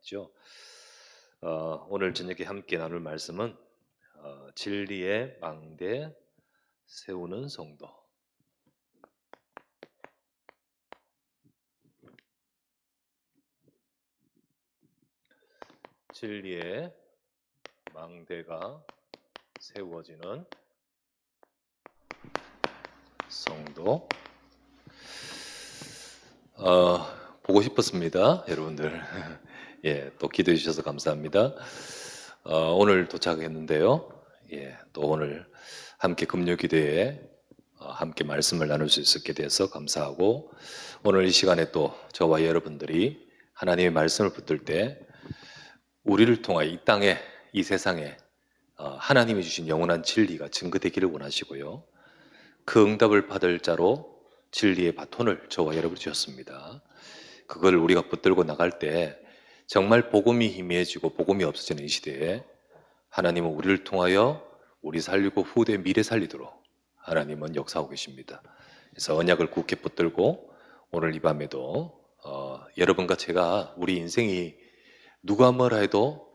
죠. 오늘 저녁에 함께 나눌 말씀은 진리의 망대 세우는 성도. 진리의 망대가 세워지는 성도. 보고 싶었습니다, 여러분들. 예, 또 기도해 주셔서 감사합니다. 오늘 도착했는데요. 예, 또 오늘 함께 금요 기도에 함께 말씀을 나눌 수 있게 돼서 감사하고, 오늘 이 시간에 또 저와 여러분들이 하나님의 말씀을 붙들 때 우리를 통하여 이 땅에, 이 세상에 하나님이 주신 영원한 진리가 증거되기를 원하시고요, 그 응답을 받을 자로 진리의 바톤을 저와 여러분이 주셨습니다. 그걸 우리가 붙들고 나갈 때 정말 복음이 희미해지고 복음이 없어지는 이 시대에 하나님은 우리를 통하여 우리 살리고 후대 미래 살리도록 하나님은 역사하고 계십니다. 그래서 언약을 굳게 붙들고 오늘 이 밤에도 여러분과 제가 우리 인생이 누가 뭐라 해도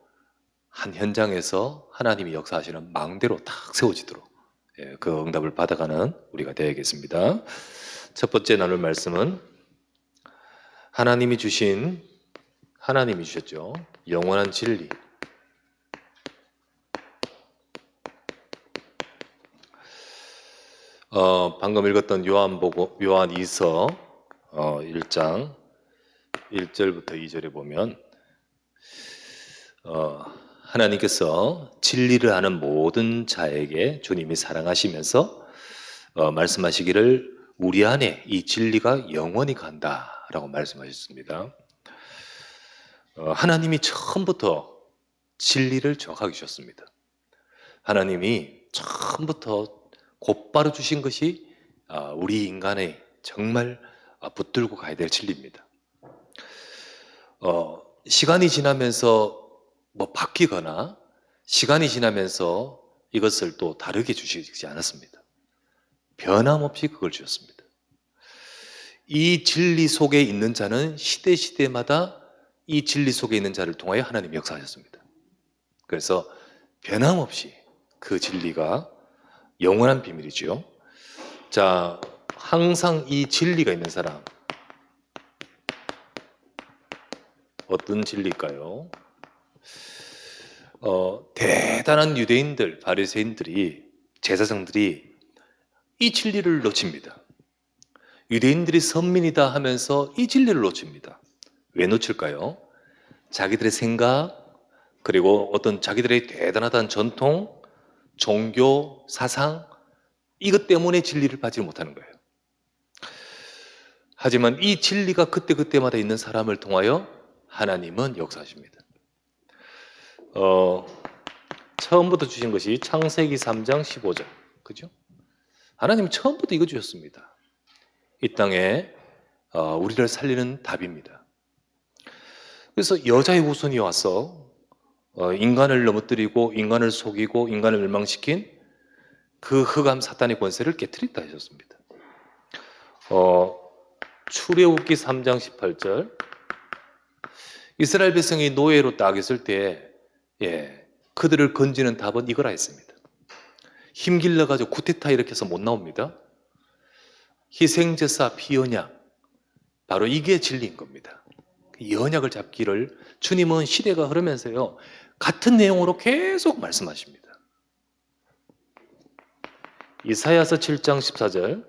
한 현장에서 하나님이 역사하시는 망대로 탁 세워지도록, 예, 그 응답을 받아가는 우리가 되어야겠습니다. 첫 번째 나눌 말씀은 하나님이 주셨죠, 영원한 진리. 방금 읽었던 요한 2서 1장 1절부터 2절에 보면 하나님께서 진리를 아는 모든 자에게 주님이 사랑하시면서 말씀하시기를 우리 안에 이 진리가 영원히 간다라고 말씀하셨습니다. 하나님이 처음부터 진리를 정확하게 주셨습니다. 하나님이 처음부터 곧바로 주신 것이 우리 인간의 정말 붙들고 가야 될 진리입니다. 시간이 지나면서 뭐 바뀌거나 시간이 지나면서 이것을 또 다르게 주시지 않았습니다. 변함없이 그걸 주셨습니다. 이 진리 속에 있는 자는 시대마다 이 진리 속에 있는 자를 통하여 하나님이 역사하셨습니다. 그래서 변함없이 그 진리가 영원한 비밀이죠. 자, 항상 이 진리가 있는 사람, 어떤 진리일까요? 대단한 유대인들, 바리새인들이, 제사장들이 이 진리를 놓칩니다. 유대인들이 선민이다 하면서 이 진리를 놓칩니다. 왜 놓칠까요? 자기들의 생각, 그리고 어떤 자기들의 대단하다는 전통, 종교, 사상, 이것 때문에 진리를 받지 못하는 거예요. 하지만 이 진리가 그때그때마다 있는 사람을 통하여 하나님은 역사하십니다. 처음부터 주신 것이 창세기 3장 15절, 그죠? 하나님은 처음부터 이거 주셨습니다. 이 땅에 우리를 살리는 답입니다. 그래서 여자의 후손이 와서 인간을 넘어뜨리고 인간을 속이고 인간을 멸망시킨 그 흑암 사탄의 권세를 깨트린다 하셨습니다. 출애굽기 3장 18절, 이스라엘 백성이 노예로 딱 있을 때 그들을 건지는 답은 이거라 했습니다. 힘길러가지고 쿠데타 일으켜서 못 나옵니다. 희생제사 피언약, 바로 이게 진리인 겁니다. 이 언약을 잡기를 주님은 시대가 흐르면서요 같은 내용으로 계속 말씀하십니다. 이사야서 7장 14절,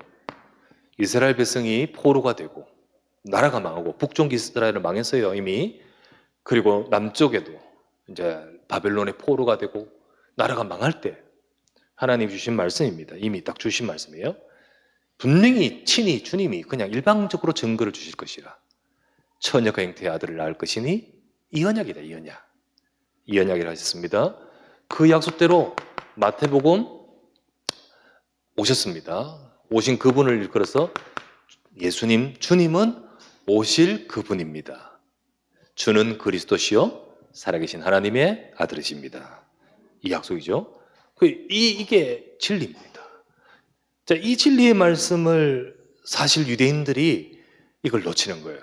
이스라엘 백성이 포로가 되고 나라가 망하고 북쪽 이스라엘은 망했어요 이미. 그리고 남쪽에도 이제 바벨론의 포로가 되고 나라가 망할 때 하나님 주신 말씀입니다. 이미 딱 주신 말씀이에요. 분명히 친히 주님이 그냥 일방적으로 증거를 주실 것이라. 처녀가 잉태의 아들을 낳을 것이니 이 언약이다, 이 언약. 이 언약이라 하셨습니다. 그 약속대로 마태복음 오셨습니다. 오신 그분을 일컬어서 주님은 오실 그분입니다. 주는 그리스도시요 살아계신 하나님의 아들이십니다. 이 약속이죠. 이게 진리입니다. 자, 이 진리의 말씀을 사실 유대인들이 이걸 놓치는 거예요.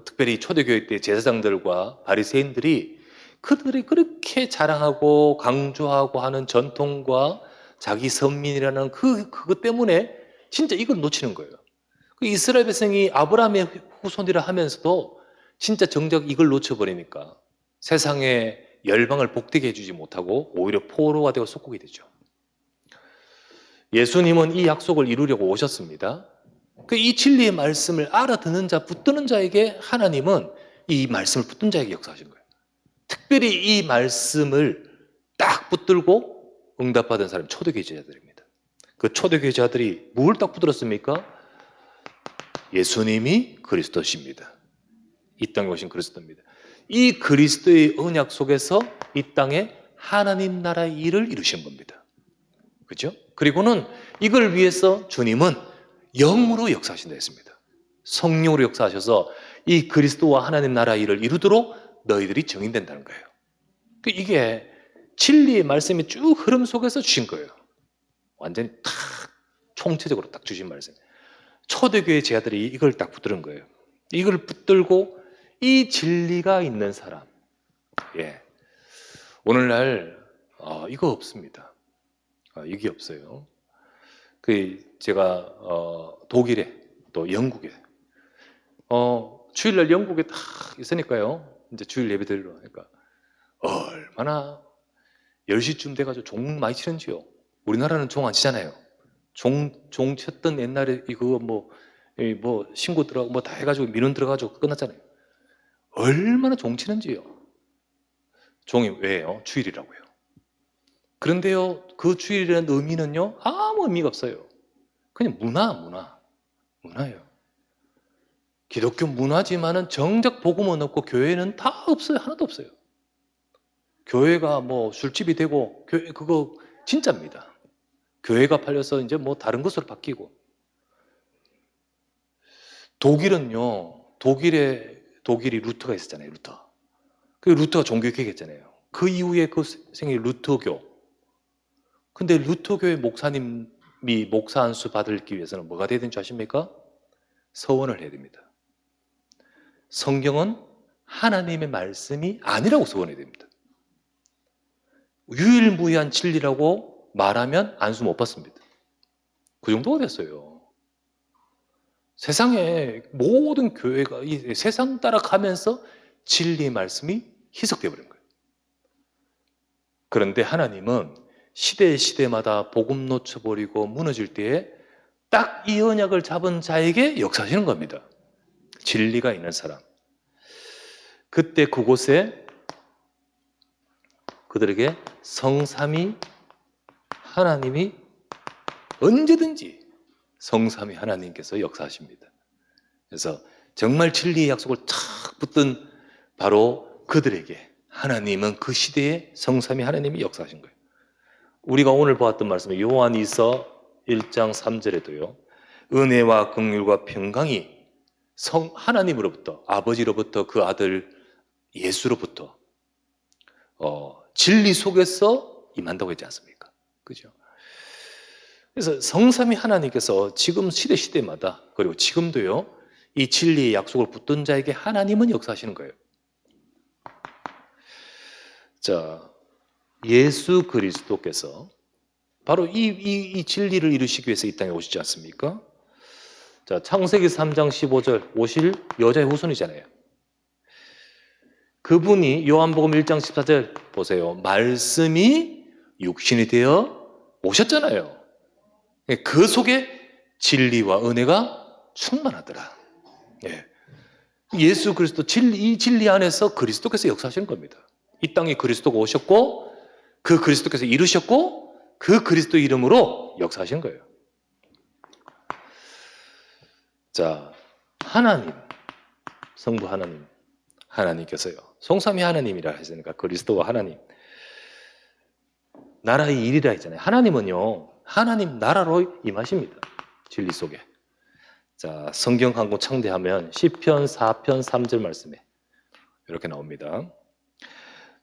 특별히 초대교회 때 제사장들과 바리새인들이 그들이 그렇게 자랑하고 강조하고 하는 전통과 자기 선민이라는 그것 때문에 진짜 이걸 놓치는 거예요. 그 이스라엘 백성이 아브라함의 후손이라 하면서도 진짜 정작 이걸 놓쳐버리니까 세상의 열방을 복되게 해주지 못하고 오히려 포로가 되어 속국이 되죠. 예수님은 이 약속을 이루려고 오셨습니다. 이 진리의 말씀을 알아듣는 자, 붙드는 자에게 하나님은 이 말씀을 붙든 자에게 역사하신 거예요. 특별히 이 말씀을 딱 붙들고 응답받은 사람이 초대교회 제자들입니다. 그 초대교회 제자들이 뭘 딱 붙들었습니까? 예수님이 그리스도십니다. 이 땅에 오신 그리스도입니다. 이 그리스도의 언약 속에서 이 땅에 하나님 나라의 일을 이루신 겁니다. 그죠? 그리고는 이걸 위해서 주님은 영으로 역사하신다 했습니다. 성령으로 역사하셔서 이 그리스도와 하나님 나라 일을 이루도록 너희들이 정인된다는 거예요. 이게 진리의 말씀이 쭉 흐름 속에서 주신 거예요. 완전히 탁 총체적으로 딱 주신 말씀. 초대교회 제자들이 이걸 딱 붙드는 거예요. 이걸 붙들고 이 진리가 있는 사람. 예. 오늘날 이거 없습니다. 이게 없어요. 제가 독일에 또 영국에 주일날 영국에 딱 있으니까요. 이제 주일 예배 드리러 가니까 얼마나 10시쯤 돼가지고 종 많이 치는지요. 우리나라는 종 안 치잖아요. 종 쳤던 옛날에 이거 뭐 신고 들어가고 뭐 다 해가지고 민원 들어가지고 끝났잖아요. 얼마나 종 치는지요. 종이 왜요? 주일이라고요. 그런데요, 그 주일이라는 의미는요, 아무 의미가 없어요. 그냥 문화예요. 기독교 문화지만은 정작 복음은 없고 교회는 다 없어요. 하나도 없어요. 교회가 뭐 술집이 되고, 교회 그거 진짜입니다. 교회가 팔려서 이제 뭐 다른 것으로 바뀌고. 독일은요, 독일이 루터가 있었잖아요, 루터. 그 루터가 종교개혁 했잖아요. 그 이후에 그 생긴 루터교. 근데 루터교회 목사님이 목사 안수 받기 위해서는 뭐가 돼야 되는 줄 아십니까? 서원을 해야 됩니다. 성경은 하나님의 말씀이 아니라고 서원해야 됩니다. 유일무이한 진리라고 말하면 안수 못 받습니다. 그 정도가 됐어요. 세상에 모든 교회가 이 세상 따라가면서 진리의 말씀이 희석되어 버린 거예요. 그런데 하나님은 시대마다 복음 놓쳐버리고 무너질 때에 딱 이 언약을 잡은 자에게 역사하시는 겁니다. 진리가 있는 사람. 그때 그곳에 그들에게 성삼위 하나님이 언제든지 성삼위 하나님께서 역사하십니다. 그래서 정말 진리의 약속을 탁 붙든 바로 그들에게 하나님은 그 시대에 성삼위 하나님이 역사하신 거예요. 우리가 오늘 보았던 말씀에 요한이서 1장 3절에도요. 은혜와 긍휼과 평강이 하나님으로부터 아버지로부터 그 아들 예수로부터 진리 속에서 임한다고 했지 않습니까? 그죠? 그래서 성삼위 하나님께서 지금 시대마다 그리고 지금도요. 이 진리의 약속을 붙든 자에게 하나님은 역사하시는 거예요. 자, 예수 그리스도께서 바로 이 진리를 이루시기 위해서 이 땅에 오시지 않습니까? 자, 창세기 3장 15절 오실 여자의 후손이잖아요. 그분이 요한복음 1장 14절 보세요. 말씀이 육신이 되어 오셨잖아요. 그 속에 진리와 은혜가 충만하더라. 예. 예수 그리스도 이 진리 안에서 그리스도께서 역사하시는 겁니다. 이 땅에 그리스도가 오셨고 그 그리스도께서 이루셨고 그 그리스도 이름으로 역사하시는 거예요. 자, 하나님, 성부 하나님께서요. 성삼위 하나님이라 했으니까 그리스도와 하나님. 나라의 일이라 했잖아요. 하나님은요. 하나님 나라로 임하십니다. 진리 속에. 자, 성경 한 권 창대하면 시편 4편 3절 말씀에 이렇게 나옵니다.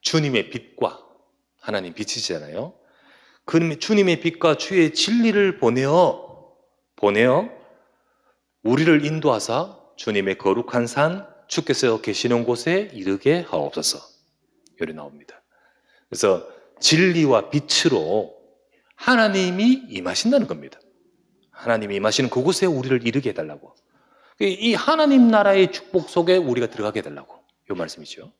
주님의 빛과 하나님 빛이시잖아요. 주님의 빛과 주의 진리를 보내어 우리를 인도하사 주님의 거룩한 산 주께서 계시는 곳에 이르게 하옵소서. 요리 나옵니다. 그래서 진리와 빛으로 하나님이 임하신다는 겁니다. 하나님이 임하시는 그곳에 우리를 이르게 해달라고. 이 하나님 나라의 축복 속에 우리가 들어가게 해달라고. 이 말씀이죠.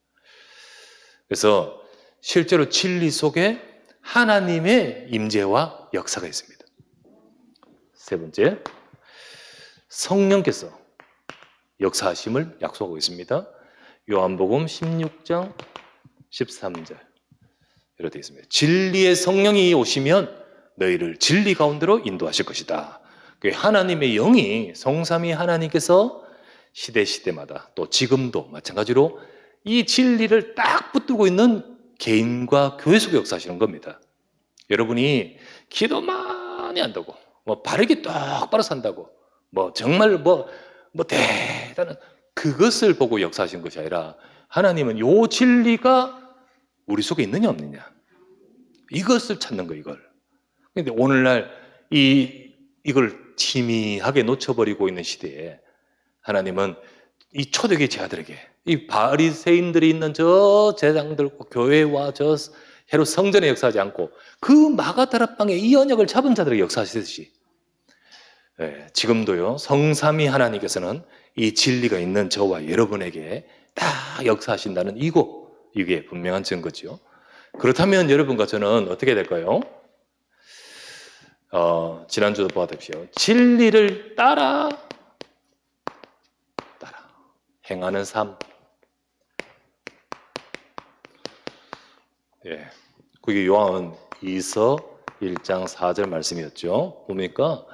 그래서 실제로 진리 속에 하나님의 임재와 역사가 있습니다. 세 번째, 성령께서 역사하심을 약속하고 있습니다. 요한복음 16장 13절 이렇게 되어 있습니다. 진리의 성령이 오시면 너희를 진리 가운데로 인도하실 것이다. 하나님의 영이 성삼위 하나님께서 시대마다 또 지금도 마찬가지로 이 진리를 딱 붙들고 있는 개인과 교회 속에 역사하시는 겁니다. 여러분이 기도 많이 한다고, 바르게 똑바로 산다고, 정말 대단한 그것을 보고 역사하시는 것이 아니라 하나님은 요 진리가 우리 속에 있느냐 없느냐 이것을 찾는 거 이걸. 근데 오늘날 이걸 희미하게 놓쳐버리고 있는 시대에 하나님은 이 초대교회 제자들에게 이 바리새인들이 있는 저 제장들 교회와 저 헤롯 성전에 역사하지 않고 그 마가다락방에 이 언약을 잡은 자들에게 역사하시듯이 지금도요 성삼위 하나님께서는 이 진리가 있는 저와 여러분에게 다 역사하신다는 이게 분명한 증거죠. 그렇다면 여러분과 저는 어떻게 될까요? 지난주도 보아십시오. 진리를 따라 행하는 삶. 그게 요한 2서 1장 4절 말씀이었죠. 보니까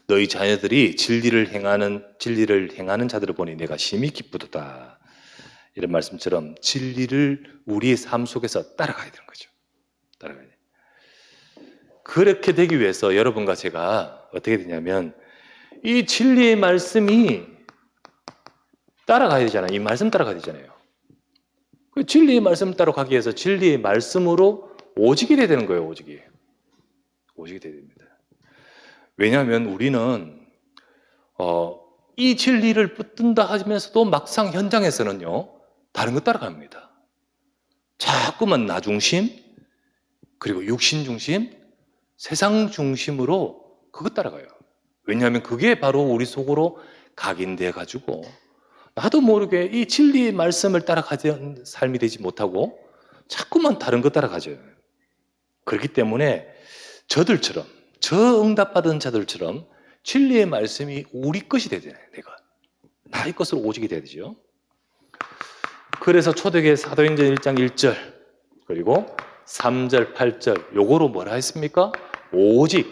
너희 자녀들이 진리를 행하는 자들을 보니 내가 심히 기쁘도다. 이런 말씀처럼 진리를 우리의 삶 속에서 따라가야 되는 거죠. 따라가야 돼. 그렇게 되기 위해서 여러분과 제가 어떻게 되냐면 이 진리의 말씀이 따라가야 되잖아요. 이 말씀 따라가야 되잖아요. 그 진리의 말씀 따라가기 위해서 진리의 말씀으로 오직이 돼야 되는 거예요. 오직이 돼야 됩니다. 왜냐하면 우리는 이 진리를 붙든다 하면서도 막상 현장에서는요 다른 것 따라갑니다. 자꾸만 나 중심 그리고 육신 중심 세상 중심으로 그것 따라가요. 왜냐하면 그게 바로 우리 속으로 각인돼 가지고 나도 모르게 이 진리의 말씀을 따라가는 삶이 되지 못하고 자꾸만 다른 것 따라가죠. 그렇기 때문에 저들처럼 저 응답받은 자들처럼 진리의 말씀이 우리 것이 돼야 되잖아요. 내가 나의 것으로 오직이 돼야 되죠. 그래서 초대교회 사도행전 1장 1절 그리고 3절 8절 요거로 뭐라 했습니까? 오직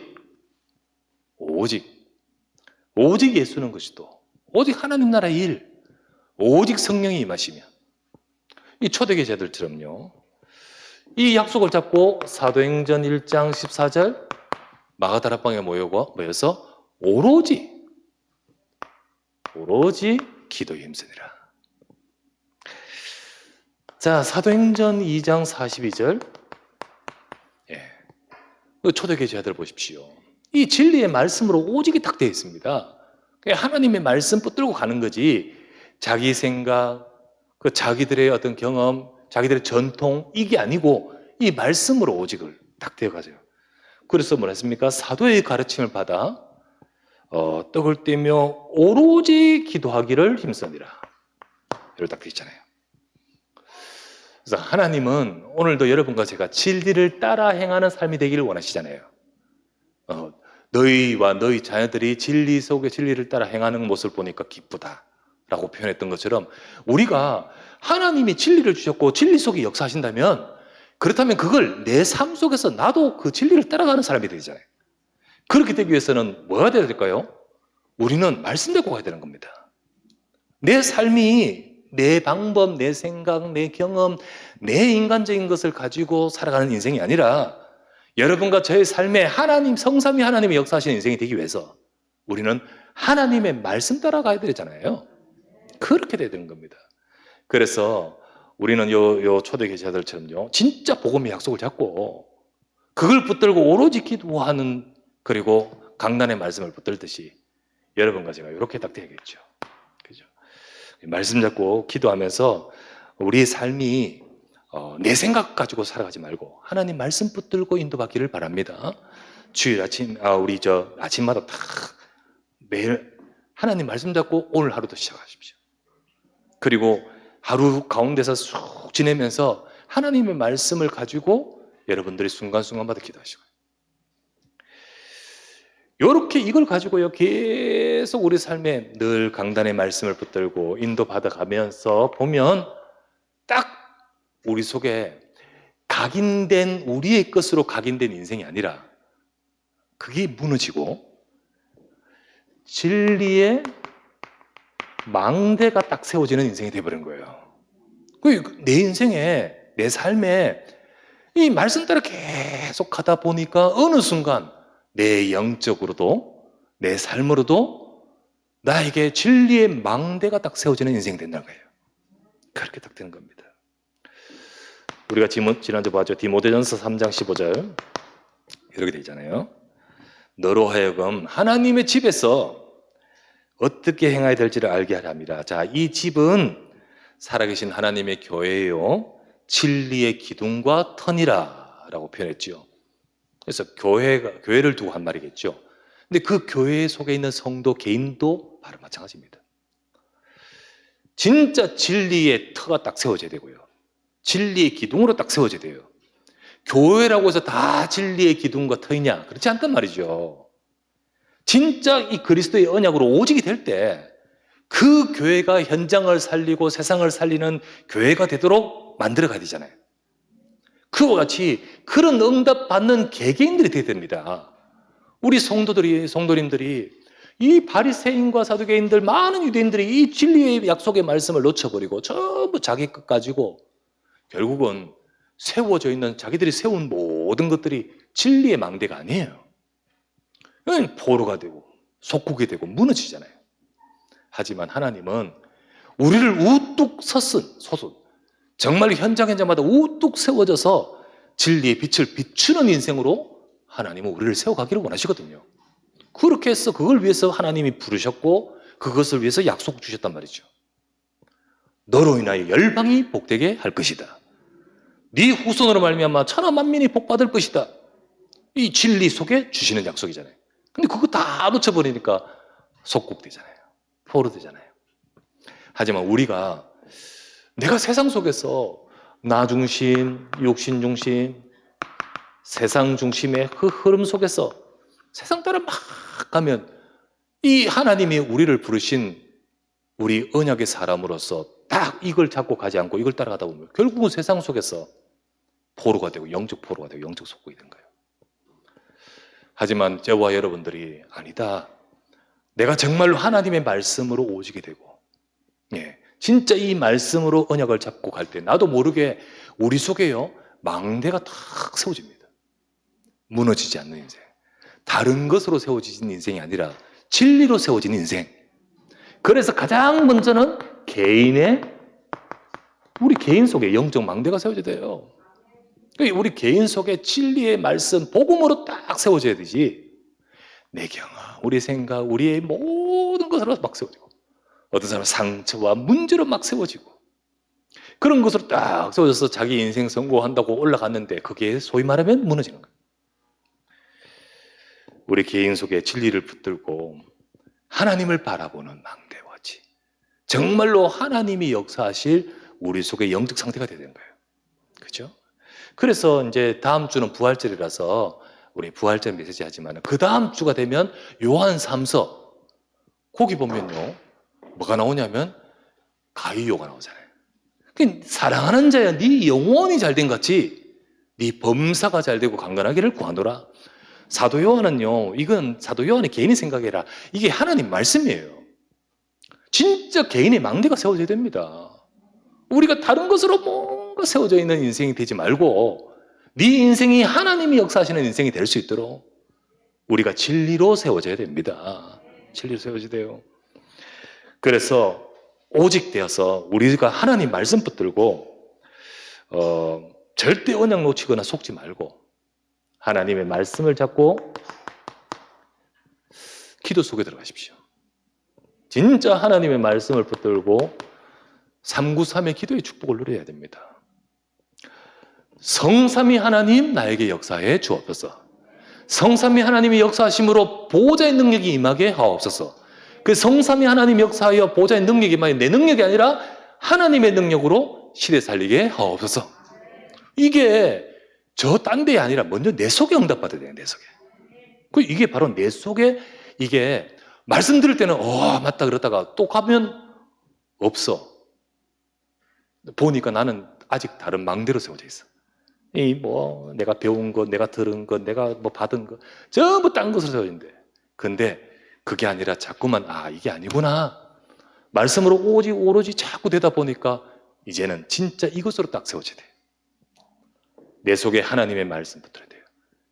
예수는 것이도 오직 하나님 나라의 일 오직 성령이 임하시면 이 초대교회 제자들처럼요 이 약속을 잡고 사도행전 1장 14절 마가다락방에 모여서 오로지 기도에 힘쓰니라. 자, 사도행전 2장 42절 초대교회 제자들 보십시오. 이 진리의 말씀으로 오직이 딱 되어 있습니다. 하나님의 말씀 붙들고 가는 거지 자기 생각, 자기들의 어떤 경험, 자기들의 전통 이게 아니고 이 말씀으로 오직을 딱 되어 가죠. 그래서 뭐라 했습니까? 사도의 가르침을 받아 떡을 떼며 오로지 기도하기를 힘쓰니라. 이렇게 딱 되어 있잖아요. 그래서 하나님은 오늘도 여러분과 제가 진리를 따라 행하는 삶이 되기를 원하시잖아요. 너희와 너희 자녀들이 진리 속에 진리를 따라 행하는 모습을 보니까 기쁘다라고 표현했던 것처럼 우리가 하나님이 진리를 주셨고 진리 속에 역사하신다면 그렇다면 그걸 내 삶 속에서 나도 그 진리를 따라가는 사람이 되잖아요. 그렇게 되기 위해서는 뭐가 돼야 될까요? 우리는 말씀대로 가야 되는 겁니다. 내 삶이 내 방법, 내 생각, 내 경험, 내 인간적인 것을 가지고 살아가는 인생이 아니라 여러분과 저의 삶에 하나님, 성삼위 하나님의 역사하시는 인생이 되기 위해서 우리는 하나님의 말씀 따라가야 되잖아요. 그렇게 돼야 되는 겁니다. 그래서 우리는 요 초대교회 제자들처럼요 진짜 복음의 약속을 잡고 그걸 붙들고 오로지 기도하는 그리고 강단의 말씀을 붙들듯이 여러분과 제가 이렇게 딱 돼야겠죠. 그죠? 말씀 잡고 기도하면서 우리의 삶이 내 생각 가지고 살아가지 말고 하나님 말씀 붙들고 인도받기를 바랍니다. 주일 아침, 우리 아침마다 다 매일 하나님 말씀 잡고 오늘 하루도 시작하십시오. 그리고 하루 가운데서 쑥 지내면서 하나님의 말씀을 가지고 여러분들이 순간순간마다 기도하시고, 이렇게 이걸 가지고요 계속 우리 삶에 늘 강단의 말씀을 붙들고 인도받아 가면서 보면 딱 우리 속에 각인된, 우리의 것으로 각인된 인생이 아니라 그게 무너지고 진리의 망대가 딱 세워지는 인생이 되어버린 거예요. 내 인생에, 내 삶에 이 말씀 따라 계속 가다 보니까 어느 순간 내 영적으로도 내 삶으로도 나에게 진리의 망대가 딱 세워지는 인생이 된다는 거예요. 그렇게 딱 되는 겁니다. 우리가 지난주 봤죠. 디모데전서 3장 15절 이렇게 되어 있잖아요. 너로 하여금 하나님의 집에서 어떻게 행해야 될지를 알게 하려 함이라. 자, 이 집은 살아계신 하나님의 교회요 진리의 기둥과 터니라 라고 표현했죠. 그래서 교회를 두고 한 말이겠죠. 근데 그 교회 속에 있는 성도 개인도 바로 마찬가지입니다. 진짜 진리의 터가 딱 세워져야 되고요, 진리의 기둥으로 딱 세워져야 돼요. 교회라고 해서 다 진리의 기둥과 터이냐? 그렇지 않단 말이죠. 진짜 이 그리스도의 언약으로 오직이 될 때 그 교회가 현장을 살리고 세상을 살리는 교회가 되도록 만들어 가야 되잖아요. 그와 같이 그런 응답 받는 개개인들이 되어야 됩니다. 우리 성도님들이 이 바리새인과 사두개인들, 많은 유대인들이 이 진리의 약속의 말씀을 놓쳐버리고 전부 자기 것 가지고 결국은 세워져 있는, 자기들이 세운 모든 것들이 진리의 망대가 아니에요. 포로가 되고 속국이 되고 무너지잖아요. 하지만 하나님은 우리를 우뚝 솟은 정말 현장마다 우뚝 세워져서 진리의 빛을 비추는 인생으로 하나님은 우리를 세워가기를 원하시거든요. 그렇게 해서 그걸 위해서 하나님이 부르셨고 그것을 위해서 약속 주셨단 말이죠. 너로 인하여 열방이 복되게 할 것이다. 네 후손으로 말미암아 천하 만민이 복받을 것이다. 이 진리 속에 주시는 약속이잖아요. 근데 그거 다 놓쳐버리니까 속국되잖아요. 포로 되잖아요. 하지만 우리가 내가 세상 속에서 나 중심, 욕심 중심, 세상 중심의 그 흐름 속에서 세상 따라 막 가면 이 하나님이 우리를 부르신 우리 언약의 사람으로서 딱 이걸 잡고 가지 않고 이걸 따라가다 보면 결국은 세상 속에서 포로가 되고 영적 포로가 되고 영적 속국이 된 거예요. 하지만 저와 여러분들이 아니다, 내가 정말로 하나님의 말씀으로 오직이 되고 진짜 이 말씀으로 언약을 잡고 갈 때 나도 모르게 우리 속에요 망대가 탁 세워집니다. 무너지지 않는 인생, 다른 것으로 세워진 인생이 아니라 진리로 세워진 인생. 그래서 가장 먼저는 우리 개인 속에 영적 망대가 세워져야 돼요. 우리 개인 속에 진리의 말씀, 복음으로 딱 세워져야 되지, 내 경험, 우리 생각, 우리의 모든 것으로 막 세워지고, 어떤 사람은 상처와 문제로 막 세워지고, 그런 것으로 딱 세워져서 자기 인생 성공한다고 올라갔는데 그게 소위 말하면 무너지는 거예요. 우리 개인 속에 진리를 붙들고 하나님을 바라보는 망대와지 정말로 하나님이 역사하실 우리 속에 영적 상태가 되는 거예요. 그렇죠? 그래서 이제 다음 주는 부활절이라서 우리 부활절 메시지 하지만 그 다음 주가 되면 요한 3서 거기 보면요 뭐가 나오냐면 가이요가 나오잖아요. 사랑하는 자야 네 영혼이 잘된 같이 네 범사가 잘되고 강건하기를 구하노라. 사도 요한은요, 이건 사도 요한의 개인의 생각이 아니라 이게 하나님 말씀이에요. 진짜 개인의 망대가 세워져야 됩니다. 우리가 다른 것으로 뭔가 세워져 있는 인생이 되지 말고 네 인생이 하나님이 역사하시는 인생이 될 수 있도록 우리가 진리로 세워져야 됩니다. 진리로 세워져야 돼요. 그래서 오직 되어서 우리가 하나님 말씀 붙들고 절대 언약 놓치거나 속지 말고 하나님의 말씀을 잡고 기도 속에 들어가십시오. 진짜 하나님의 말씀을 붙들고 393의 기도의 축복을 누려야 됩니다. 성삼위 하나님 나에게 역사해 주옵소서. 성삼위 하나님의 역사하심으로 보호자의 능력이 임하게 하옵소서. 그 성삼위 하나님 역사하여 보호자의 능력이 임하여 내 능력이 아니라 하나님의 능력으로 시대 살리게 하옵소서. 이게 저 딴 데가 아니라 먼저 내 속에 응답받아야 돼요. 내 속에. 이게 바로 내 속에 이게 말씀 들을 때는 맞다 그러다가 또 가면 없어. 보니까 나는 아직 다른 망대로 세워져 있어. 내가 배운 것, 내가 들은 것, 내가 받은 것 전부 딴 것으로 세워진대. 근데 그게 아니라 자꾸만 이게 아니구나. 말씀으로 오로지 자꾸 되다 보니까 이제는 진짜 이것으로 딱 세워져야 돼. 내 속에 하나님의 말씀 붙어야 돼요.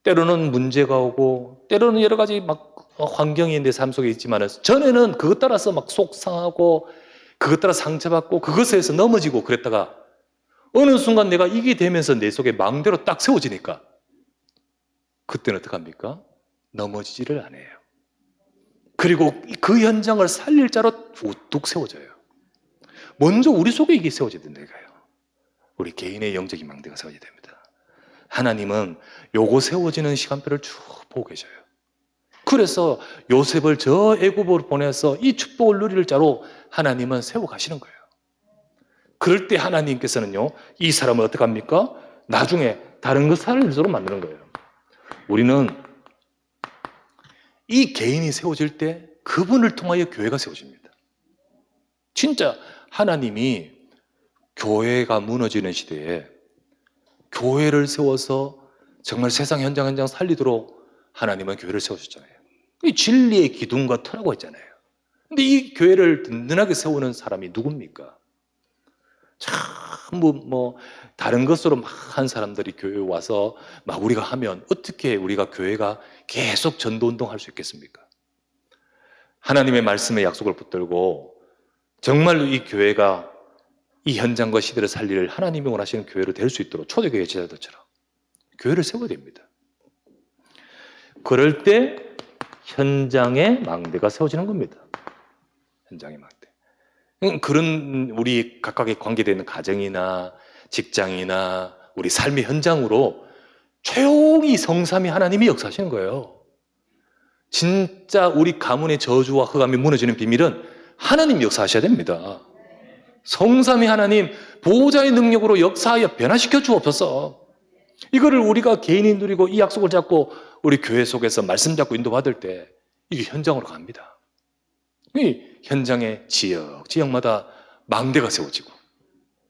때로는 문제가 오고 때로는 여러 가지 환경이 내 삶 속에 있지만 전에는 그것 따라서 속상하고 그것 따라 상처받고 그것에서 넘어지고 그랬다가 어느 순간 내가 이게 되면서 내 속에 망대로 딱 세워지니까 그때는 어떡합니까? 넘어지지를 않아요. 그리고 그 현장을 살릴 자로 우뚝 세워져요. 먼저 우리 속에 이게 세워져야 된다니까요. 우리 개인의 영적인 망대가 세워져야 됩니다. 하나님은 요거 세워지는 시간표를 쭉 보고 계셔요. 그래서 요셉을 저 애굽으로 보내서 이 축복을 누릴 자로 하나님은 세워 가시는 거예요. 그럴 때 하나님께서는요, 이 사람을 어떻게 합니까? 나중에 다른 것 살리도록 만드는 거예요. 우리는 이 개인이 세워질 때 그분을 통하여 교회가 세워집니다. 진짜 하나님이 교회가 무너지는 시대에 교회를 세워서 정말 세상 현장 살리도록 하나님은 교회를 세우셨잖아요. 이 진리의 기둥과 터라고 했잖아요. 근데 이 교회를 든든하게 세우는 사람이 누굽니까? 참 다른 것으로 한 사람들이 교회에 와서 우리가 하면 어떻게 우리가 교회가 계속 전도운동할 수 있겠습니까? 하나님의 말씀의 약속을 붙들고 정말로 이 교회가 이 현장과 시대를 살릴 하나님이 원하시는 교회로 될 수 있도록 초대교회 제자들처럼 교회를 세워야 됩니다. 그럴 때 현장의 망대가 세워지는 겁니다. 현장의 망대. 그런 우리 각각의 관계되는 가정이나 직장이나 우리 삶의 현장으로 조용히 성삼위 하나님이 역사하시는 거예요. 진짜 우리 가문의 저주와 흑암이 무너지는 비밀은 하나님이 역사하셔야 됩니다. 성삼위 하나님 보호자의 능력으로 역사하여 변화시켜 주옵소서. 이거를 우리가 개인이 누리고 이 약속을 잡고 우리 교회 속에서 말씀 잡고 인도받을 때 이게 현장으로 갑니다. 이 현장의 지역마다 망대가 세워지고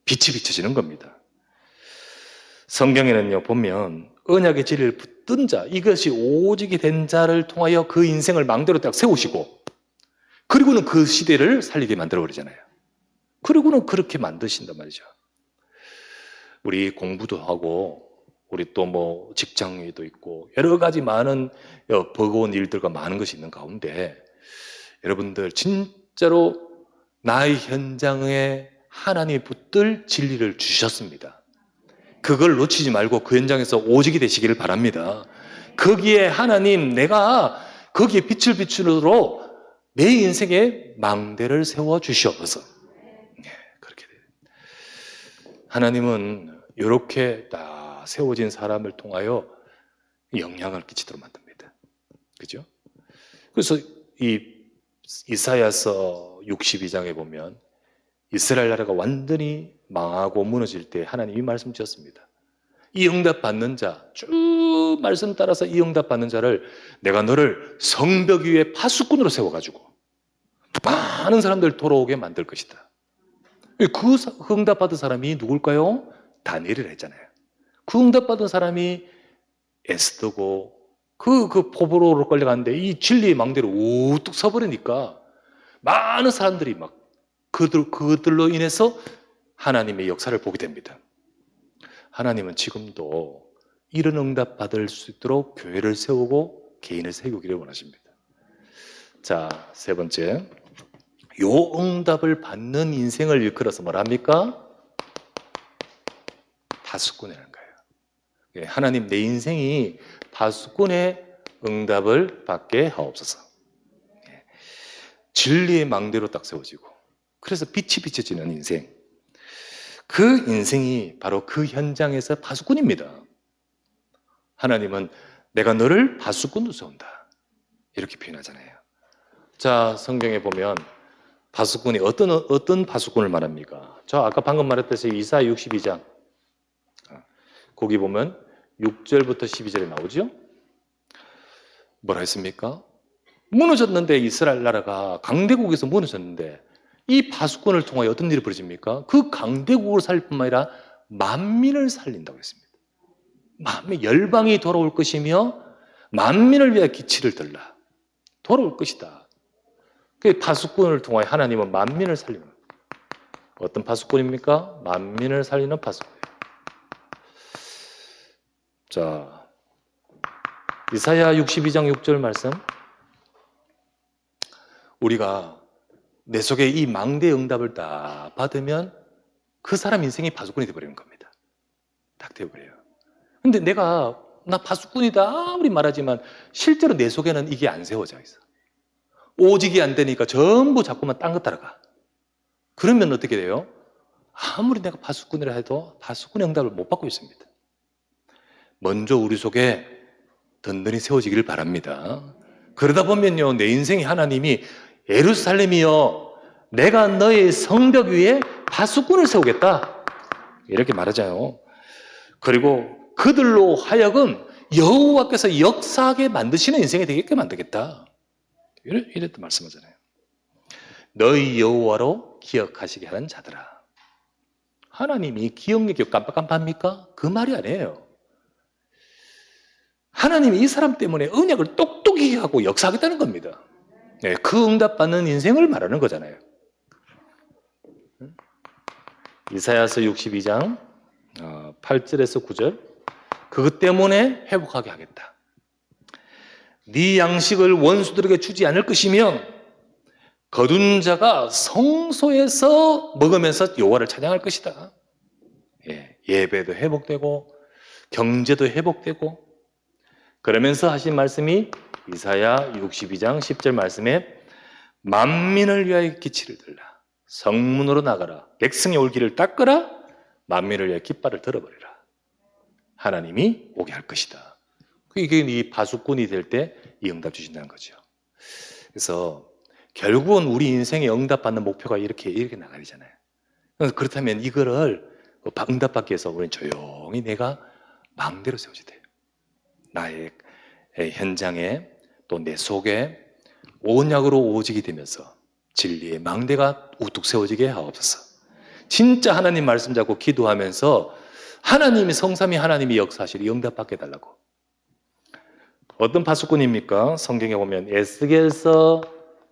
빛이 비춰지는 겁니다. 성경에는요 보면 언약의 진리를 붙든 자, 이것이 오직이 된 자를 통하여 그 인생을 망대로 딱 세우시고 그리고는 그 시대를 살리게 만들어버리잖아요. 그리고는 그렇게 만드신단 말이죠. 우리 공부도 하고 우리 또 직장에도 있고 여러 가지 많은 버거운 일들과 많은 것이 있는 가운데 여러분들 진짜로 나의 현장에 하나님이 붙들 진리를 주셨습니다. 그걸 놓치지 말고 그 현장에서 오직이 되시기를 바랍니다. 거기에 하나님 내가 거기에 빛을 비추도록 내 인생에 망대를 세워 주시옵소서. 그렇게 돼요. 하나님은 이렇게 딱 세워진 사람을 통하여 영향을 끼치도록 만듭니다. 그죠? 그래서 이 이사야서 62장에 보면 이스라엘 나라가 완전히 망하고 무너질 때 하나님이 말씀 주셨습니다. 이 응답 받는 자, 쭉 말씀 따라서 이 응답 받는 자를 내가 너를 성벽 위에 파수꾼으로 세워가지고 많은 사람들 돌아오게 만들 것이다. 그 응답 받은 사람이 누굴까요? 다니엘이라 했잖아요. 그 응답 받은 사람이 에스더고 그 포로로 끌려갔는데 이 진리의 망대로 우뚝 서버리니까 많은 사람들이 그들로 인해서 하나님의 역사를 보게 됩니다. 하나님은 지금도 이런 응답 받을 수 있도록 교회를 세우고 개인을 세우기를 원하십니다. 자, 세 번째, 요 응답을 받는 인생을 일컬어서 뭐랍니까? 파수꾼이라는 거예요. 하나님 내 인생이 파수꾼의 응답을 받게 하옵소서. 진리의 망대로 딱 세워지고 그래서 빛이 비춰지는 인생. 그 인생이 바로 그 현장에서 파수꾼입니다. 하나님은 내가 너를 파수꾼으로 세운다. 이렇게 표현하잖아요. 자, 성경에 보면 파수꾼이 어떤 파수꾼을 말합니까? 저 아까 방금 말했듯이 이사야 62장. 거기 보면 6절부터 12절에 나오죠? 뭐라 했습니까? 무너졌는데 이스라엘 나라가 강대국에서 무너졌는데 이 파수꾼을 통하여 어떤 일이 벌어집니까? 그 강대국을 살릴 뿐만 아니라 만민을 살린다고 했습니다. 만민, 열방이 돌아올 것이며 만민을 위하여 기치를 들라. 돌아올 것이다. 그 파수꾼을 통하여 하나님은 만민을 살리는 거예요. 어떤 파수꾼입니까? 만민을 살리는 파수꾼이에요. 자, 이사야 62장 6절 말씀. 우리가 내 속에 이 망대의 응답을 딱 받으면 그 사람 인생이 파수꾼이 되어버리는 겁니다. 딱 되어버려요. 근데 나 파수꾼이다 아무리 말하지만 실제로 내 속에는 이게 안 세워져 있어. 오직이 안 되니까 전부 자꾸만 딴 거 따라가. 그러면 어떻게 돼요? 아무리 내가 파수꾼이라 해도 파수꾼의 응답을 못 받고 있습니다. 먼저 우리 속에 든든히 세워지기를 바랍니다. 그러다 보면요, 내 인생이 하나님이 예루살렘이여 내가 너의 성벽 위에 파수꾼을 세우겠다 이렇게 말하잖아요. 그리고 그들로 하여금 여호와께서 역사하게 만드시는 인생이 되게끔 만들겠다 이랬다 말씀하잖아요. 너희 여호와로 기억하시게 하는 자들아. 하나님이 기억력이 깜빡깜빡합니까? 그 말이 아니에요. 하나님이 이 사람 때문에 언약을 똑똑히 하고 역사하겠다는 겁니다. 네, 그 응답받는 인생을 말하는 거잖아요. 이사야서 62장 8절에서 9절. 그것 때문에 회복하게 하겠다. 네 양식을 원수들에게 주지 않을 것이며 거둔 자가 성소에서 먹으면서 여호와를 찬양할 것이다. 예배도 회복되고 경제도 회복되고 그러면서 하신 말씀이 이사야 62장 10절 말씀에 만민을 위하여 기치를 들라. 성문으로 나가라. 백성이 올 길을 닦으라. 만민을 위하여 깃발을 들어버리라. 하나님이 오게 할 것이다. 이게 이 파수꾼이 될 때 이 응답 주신다는 거죠. 그래서 결국은 우리 인생의 응답받는 목표가 이렇게 나가리잖아요. 그렇다면 이거를 응답받기 위해서 우리는 조용히 내가 마음대로 세워져야 돼요. 나의 현장에 또 내 속에 온약으로 오직이 되면서 진리의 망대가 우뚝 세워지게 하옵소서. 진짜 하나님 말씀 잡고 기도하면서 하나님이 성삼위 하나님이 역사하시리 응답받게 해달라고. 어떤 파수꾼입니까? 성경에 보면 에스겔서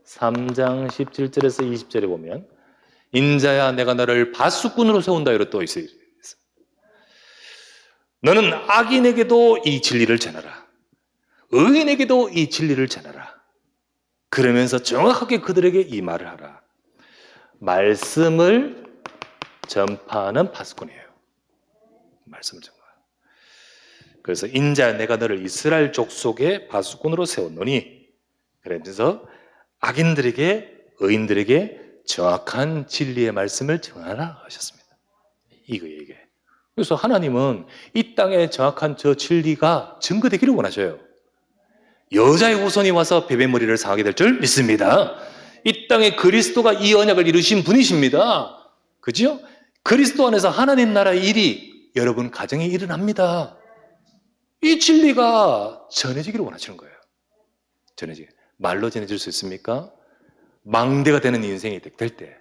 3장 17절에서 20절에 보면 인자야 내가 너를 파수꾼으로 세운다 이렇게 또 있어요. 너는 악인에게도 이 진리를 전하라. 의인에게도 이 진리를 전하라. 그러면서 정확하게 그들에게 이 말을 하라. 말씀을 전파하는 파수꾼이에요. 말씀을 전파하는. 그래서 인자 내가 너를 이스라엘 족속의 파수꾼으로 세웠노니 그러면서 악인들에게 의인들에게 정확한 진리의 말씀을 전하라 하셨습니다. 이게. 그래서 하나님은 이 땅에 정확한 저 진리가 증거되기를 원하셔요. 여자의 후손이 와서 베베머리를 상하게 될 줄 믿습니다. 이 땅에 그리스도가 이 언약을 이루신 분이십니다. 그죠? 그리스도 안에서 하나님 나라의 일이 여러분 가정에 일어납니다. 이 진리가 전해지기를 원하시는 거예요. 말로 전해질 수 있습니까? 망대가 되는 인생이 될 때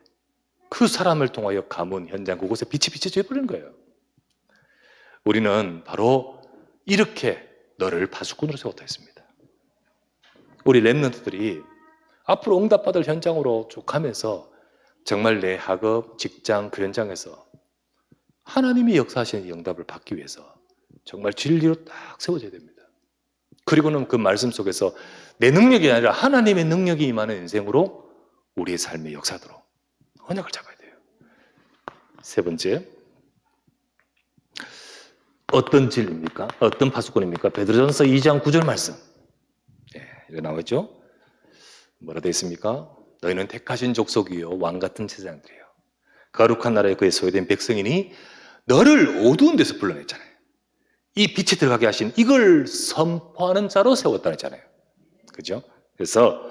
그 사람을 통하여 가문, 현장, 그곳에 빛이 비춰져 버리는 거예요. 우리는 바로 이렇게 너를 파수꾼으로 세웠다 했습니다. 우리 랩런트들이 앞으로 응답받을 현장으로 쭉 가면서 정말 내 학업, 직장, 그 현장에서 하나님이 역사하시는 이 응답을 받기 위해서 정말 진리로 딱 세워져야 됩니다. 그리고는 그 말씀 속에서 내 능력이 아니라 하나님의 능력이 임하는 인생으로 우리의 삶의 역사도록 언약을 잡아야 돼요. 세 번째, 어떤 진리입니까? 어떤 파수꾼입니까? 베드로전서 2장 9절 말씀. 이거 나오죠? 뭐라 되어 있습니까? 너희는 택하신 족속이요 왕 같은 제사장들이요 거룩한 나라에 그의 소유된 백성이니 너를 어두운 데서 불러냈잖아요. 이 빛이 들어가게 하신 이걸 선포하는 자로 세웠다 했잖아요. 그죠? 그래서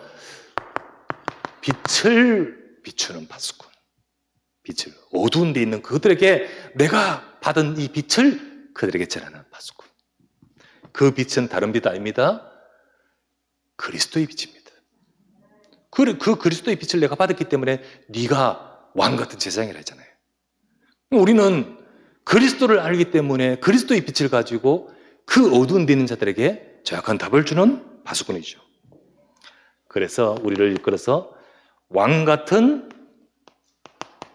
빛을 비추는 파수꾼, 빛을 어두운 데 있는 그들에게 내가 받은 이 빛을 그들에게 전하는 파수꾼. 그 빛은 다른 빛 아닙니다. 그리스도의 빛입니다. 그 그리스도의 빛을 내가 받았기 때문에 네가 왕 같은 제사장이라 했잖아요. 우리는 그리스도를 알기 때문에 그리스도의 빛을 가지고 그 어두운 데 있는 자들에게 정확한 답을 주는 파수꾼이죠. 그래서 우리를 이끌어서 왕 같은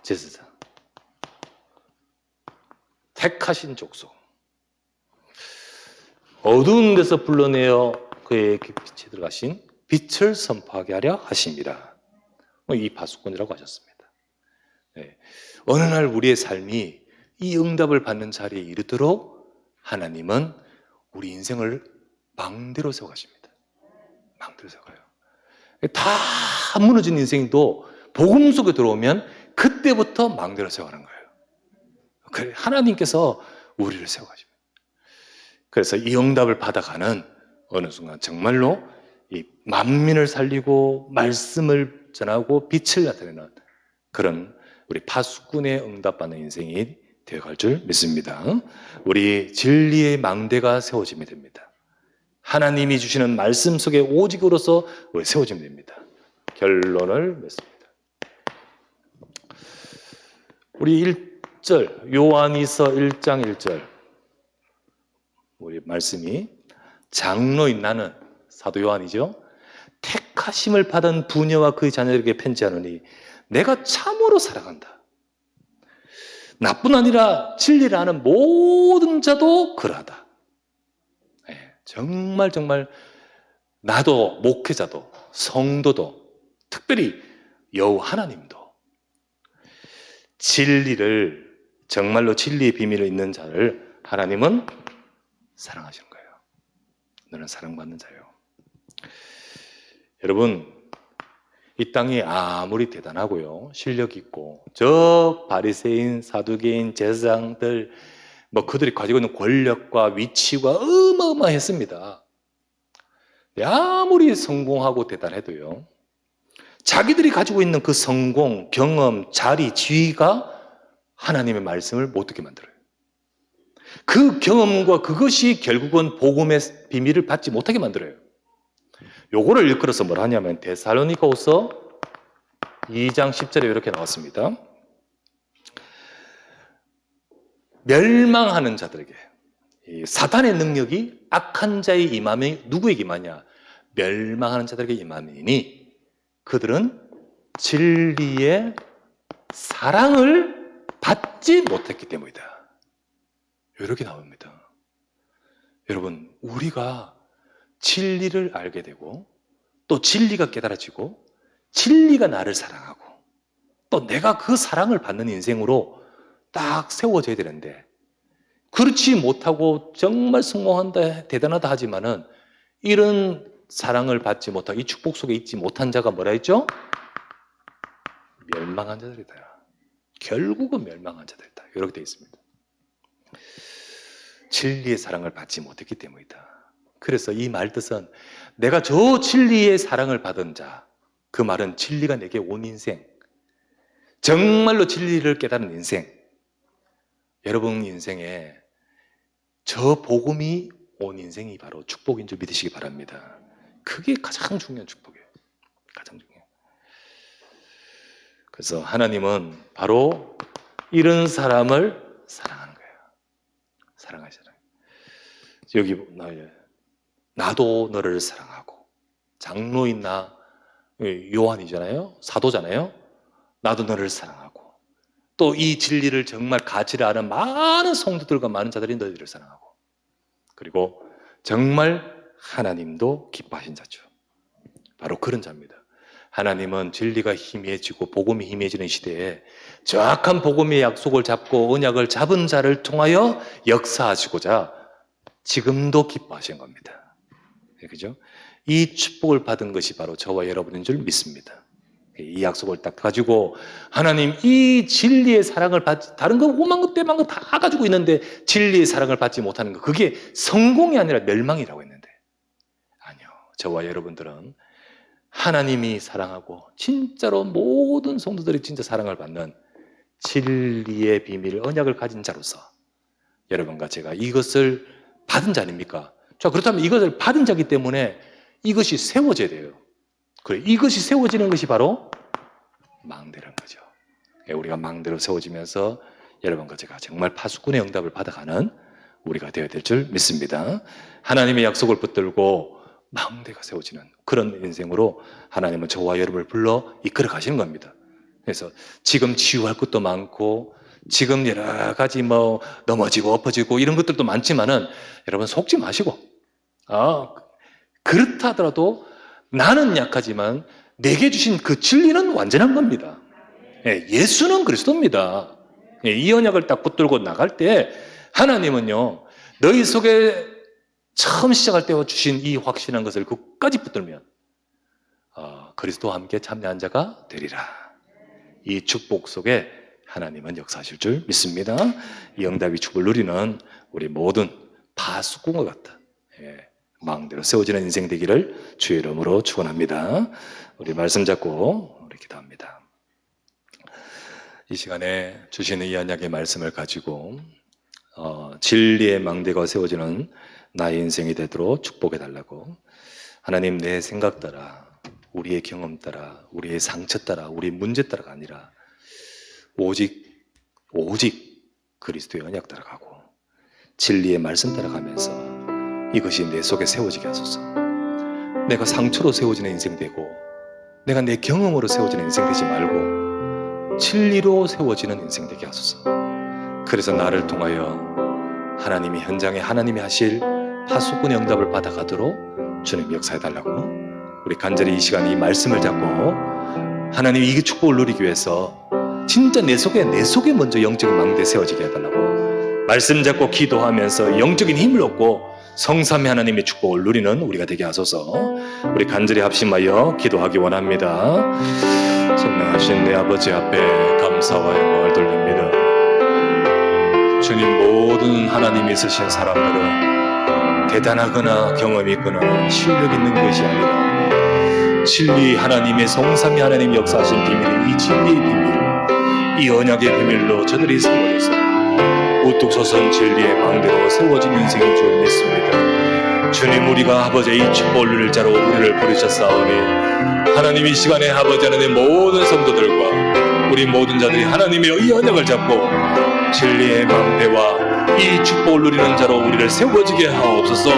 제사장, 택하신 족속, 어두운 데서 불러내어 그의 빛이 들어가신 빛을 선포하게 하려 하십니다. 이 파수꾼이라고 하셨습니다. 네. 어느 날 우리의 삶이 이 응답을 받는 자리에 이르도록 하나님은 우리 인생을 망대로 세워가십니다. 망대로 세워가요. 다 무너진 인생도 복음 속에 들어오면 그때부터 망대로 세워가는 거예요. 하나님께서 우리를 세워가십니다. 그래서 이 응답을 받아가는 어느 순간 정말로 이 만민을 살리고 말씀을 전하고 빛을 나타내는 그런 우리 파수꾼의 응답받는 인생이 되어갈 줄 믿습니다. 우리 진리의 망대가 세워지면 됩니다. 하나님이 주시는 말씀 속에 오직으로서 우리 세워지면 됩니다. 결론을 맺습니다. 우리 1절 요한이서 1장 1절 우리 말씀이 장로인 나는 사도 요한이죠. 택하심을 받은 부녀와 그의 자녀에게 편지하노니 내가 참으로 사랑한다. 나뿐 아니라 진리를 아는 모든 자도 그러하다. 정말 나도 목회자도 성도도 특별히 여호 하나님도 진리를 정말로 진리의 비밀을 있는 자를 하나님은 사랑하시는 거예요. 너는 사랑받는 자예요. 여러분 이 땅이 아무리 대단하고요 실력 있고 저 바리새인 사두개인 제사장들 그들이 가지고 있는 권력과 위치가 어마어마했습니다. 아무리 성공하고 대단해도요 자기들이 가지고 있는 그 성공, 경험, 자리, 지위가 하나님의 말씀을 못 듣게 만들어요. 그 경험과 그것이 결국은 복음의 비밀을 받지 못하게 만들어요. 요거를 일컬어서 뭘 하냐면 데살로니가후서 2장 10절에 이렇게 나왔습니다. 멸망하는 자들에게 이 사탄의 능력이 악한 자의 임함이 누구에게 임하냐? 멸망하는 자들에게 임함이니 그들은 진리의 사랑을 받지 못했기 때문이다. 이렇게 나옵니다. 여러분 우리가 진리를 알게 되고 또 진리가 깨달아지고 진리가 나를 사랑하고 또 내가 그 사랑을 받는 인생으로 딱 세워져야 되는데 그렇지 못하고 정말 성공한다 대단하다 하지만은 이런 사랑을 받지 못하고 이 축복 속에 있지 못한 자가 뭐라 했죠? 멸망한 자들이다. 결국은 멸망한 자들이다. 이렇게 되어 있습니다. 진리의 사랑을 받지 못했기 때문이다. 그래서 이 말 뜻은 내가 저 진리의 사랑을 받은 자, 그 말은 진리가 내게 온 인생, 정말로 진리를 깨달은 인생, 여러분 인생에 저 복음이 온 인생이 바로 축복인 줄 믿으시기 바랍니다. 그게 가장 중요한 축복이에요. 가장 중요해요. 그래서 하나님은 바로 이런 사람을 사랑하는 거예요. 사랑하시잖아요. 여기 나도 너를 사랑하고 장로인 나 요한이잖아요. 사도잖아요. 나도 너를 사랑하고 또 이 진리를 정말 가치를 아는 많은 성도들과 많은 자들이 너희들을 사랑하고 그리고 정말 하나님도 기뻐하신 자죠. 바로 그런 자입니다. 하나님은 진리가 희미해지고 복음이 희미해지는 시대에 정확한 복음의 약속을 잡고 언약을 잡은 자를 통하여 역사하시고자 지금도 기뻐하신 겁니다. 그죠? 이 축복을 받은 것이 바로 저와 여러분인 줄 믿습니다. 이 약속을 딱 가지고 하나님 이 진리의 사랑을 받지, 다른 거 오만 것 빼만 거 다 가지고 있는데 진리의 사랑을 받지 못하는 거, 그게 성공이 아니라 멸망이라고 했는데, 아니요, 저와 여러분들은 하나님이 사랑하고 진짜로 모든 성도들이 진짜 사랑을 받는 진리의 비밀, 언약을 가진 자로서 여러분과 제가 이것을 받은 자 아닙니까? 자, 그렇다면 이것을 받은 자이기 때문에 이것이 세워져야 돼요. 그래, 이것이 세워지는 것이 바로 망대라는 거죠. 우리가 망대로 세워지면서 여러분과 제가 정말 파수꾼의 응답을 받아가는 우리가 되어야 될 줄 믿습니다. 하나님의 약속을 붙들고 망대가 세워지는 그런 인생으로 하나님은 저와 여러분을 불러 이끌어 가시는 겁니다. 그래서 지금 치유할 것도 많고 지금 여러 가지 넘어지고 엎어지고 이런 것들도 많지만은 여러분 속지 마시고, 그렇다 하더라도 나는 약하지만 내게 주신 그 진리는 완전한 겁니다. 예수는 그리스도입니다. 이 언약을 딱 붙들고 나갈 때 하나님은요, 너희 속에 처음 시작할 때 주신 이 확신한 것을 끝까지 붙들면 그리스도와 함께 참여한 자가 되리라. 이 축복 속에 하나님은 역사하실 줄 믿습니다. 이 응답의 축복을 누리는 우리 모든 파수꾼과 같은 망대로 세워지는 인생 되기를 주의 이름으로 축원합니다. 우리 말씀 잡고 우리 기도합니다. 이 시간에 주시는 이 언약의 말씀을 가지고 진리의 망대가 세워지는 나의 인생이 되도록 축복해 달라고, 하나님, 내 생각 따라, 우리의 경험 따라, 우리의 상처 따라, 우리의 문제 따라가 아니라 오직 그리스도의 언약 따라가고 진리의 말씀 따라가면서 이것이 내 속에 세워지게 하소서. 내가 상처로 세워지는 인생 되고 내가 내 경험으로 세워지는 인생 되지 말고 진리로 세워지는 인생 되게 하소서. 그래서 나를 통하여 하나님이 현장에 하나님이 하실 파수꾼의 응답을 받아가도록 주님 역사해달라고, 우리 간절히 이 시간 이 말씀을 잡고 하나님이 이 축복을 누리기 위해서 진짜 내 속에 먼저 영적인 망대 세워지게 해달라고 말씀 잡고 기도하면서 영적인 힘을 얻고 성삼위 하나님의 축복을 누리는 우리가 되게 하소서. 우리 간절히 합심하여 기도하기 원합니다. 선명하신 내 아버지 앞에 감사와 영광을 돌립니다. 주님, 모든 하나님이 쓰신 사람들은 대단하거나 경험이 있거나 실력 있는 것이 아니라 진리 하나님의 성삼위 하나님 역사하신 비밀인 이 진리의 비밀, 이 언약의 비밀로 저들이 세워져서 우뚝 서선 진리의 망대로 세워진 인생인 줄 믿습니다. 주님, 우리가 아버지의 이 축복을 누릴 자로 우리를 부르셨사오니 하나님, 이 시간에 아버지 하나님 모든 성도들과 우리 모든 자들이 하나님의 이 언약을 잡고 진리의 망대와 이 축복을 누리는 자로 우리를 세워지게 하옵소서.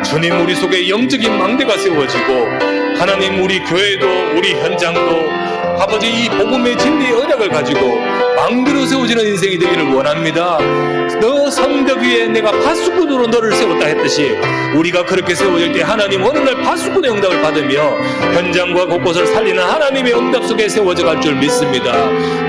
주님, 우리 속에 영적인 망대가 세워지고 하나님, 우리 교회도 우리 현장도 아버지 이 복음의 진리의 언약을 가지고 망대로 세워지는 인생이 되기를 원합니다. 너 성벽 위에 내가 파수꾼으로 너를 세웠다 했듯이 우리가 그렇게 세워질 때 하나님 어느 날 파수꾼의 응답을 받으며 현장과 곳곳을 살리는 하나님의 응답 속에 세워져 갈 줄 믿습니다.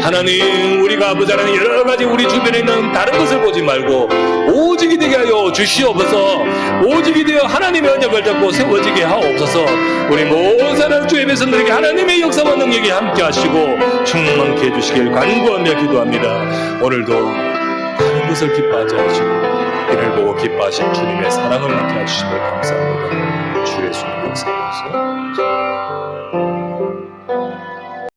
하나님, 우리가 아버지 하나님 여러 가지 우리 주변에 있는 다른 것을 보지 말고 오직이 되게 하여 주시옵소서. 오직이 되어 하나님의 언약을 잡고 세워지게 하옵소서. 우리 모든 사람 주의 백성들에게 하나님의 역사와 능력이 함께 하시고 충만케 해주시길 간구하며 기도합니다. 오늘도 많은 것을 기뻐하지 하시고 이를 보고 기뻐하신 주님의 사랑을 함께 해주심을 감사합니다. 주 예수님 역사하소서.